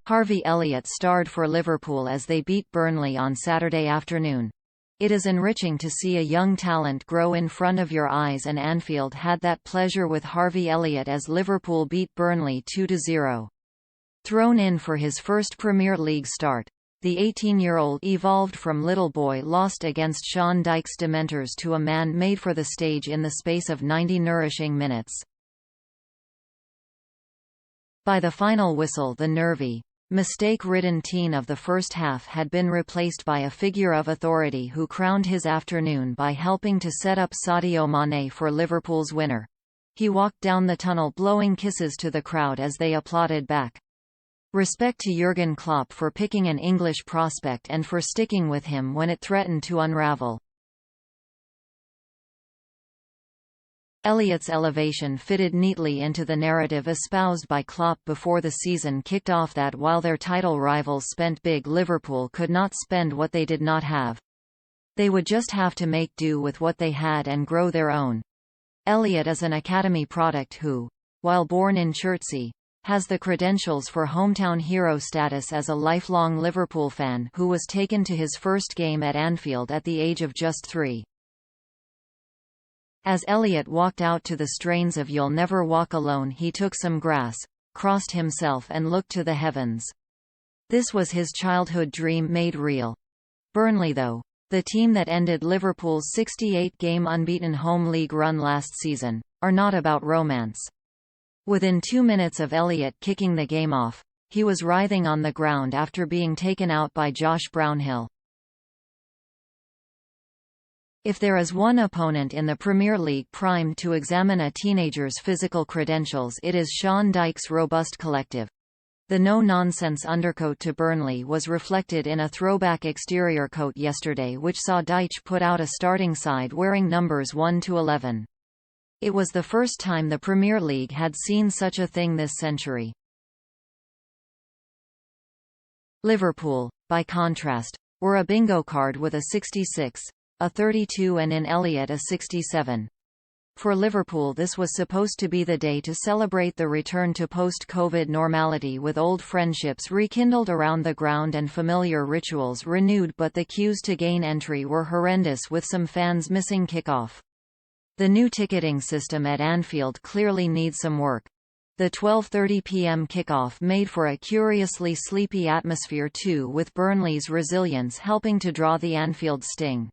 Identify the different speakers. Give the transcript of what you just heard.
Speaker 1: Harvey Elliott starred for Liverpool as they beat Burnley on Saturday afternoon. It is enriching to see a young talent grow in front of your eyes, and Anfield had that pleasure with Harvey Elliott as Liverpool beat Burnley 2-0. Thrown in for his first Premier League start, the 18-year-old evolved from little boy lost against Sean Dyche's Dementors to a man made for the stage in the space of 90 nourishing minutes. By the final whistle, the nervy, mistake-ridden teen of the first half had been replaced by a figure of authority who crowned his afternoon by helping to set up Sadio Mane for Liverpool's winner. He walked down the tunnel blowing kisses to the crowd as they applauded back. Respect to Jurgen Klopp for picking an English prospect and for sticking with him when it threatened to unravel. Elliott's elevation fitted neatly into the narrative espoused by Klopp before the season kicked off that while their title rivals spent big, Liverpool could not spend what they did not have. They would just have to make do with what they had and grow their own. Elliott is an academy product who, while born in Chertsey, has the credentials for hometown hero status as a lifelong Liverpool fan who was taken to his first game at Anfield at the age of just 3. As Elliott walked out to the strains of You'll Never Walk Alone, he took some grass, crossed himself and looked to the heavens. This was his childhood dream made real. Burnley, though, the team that ended Liverpool's 68-game unbeaten home league run last season, are not about romance. Within 2 minutes of Elliott kicking the game off, he was writhing on the ground after being taken out by Josh Brownhill. If there is one opponent in the Premier League primed to examine a teenager's physical credentials, it is Sean Dyche's robust collective. The no-nonsense undercoat to Burnley was reflected in a throwback exterior coat yesterday which saw Dyche put out a starting side wearing numbers 1 to 11. It was the first time the Premier League had seen such a thing this century. Liverpool, by contrast, were a bingo card with a 66, a 32 and in Elliott a 67. For Liverpool, this was supposed to be the day to celebrate the return to post-COVID normality, with old friendships rekindled around the ground and familiar rituals renewed, but the queues to gain entry were horrendous, with some fans missing kickoff. The new ticketing system at Anfield clearly needs some work. The 12:30 p.m. kickoff made for a curiously sleepy atmosphere too, with Burnley's resilience helping to draw the Anfield sting.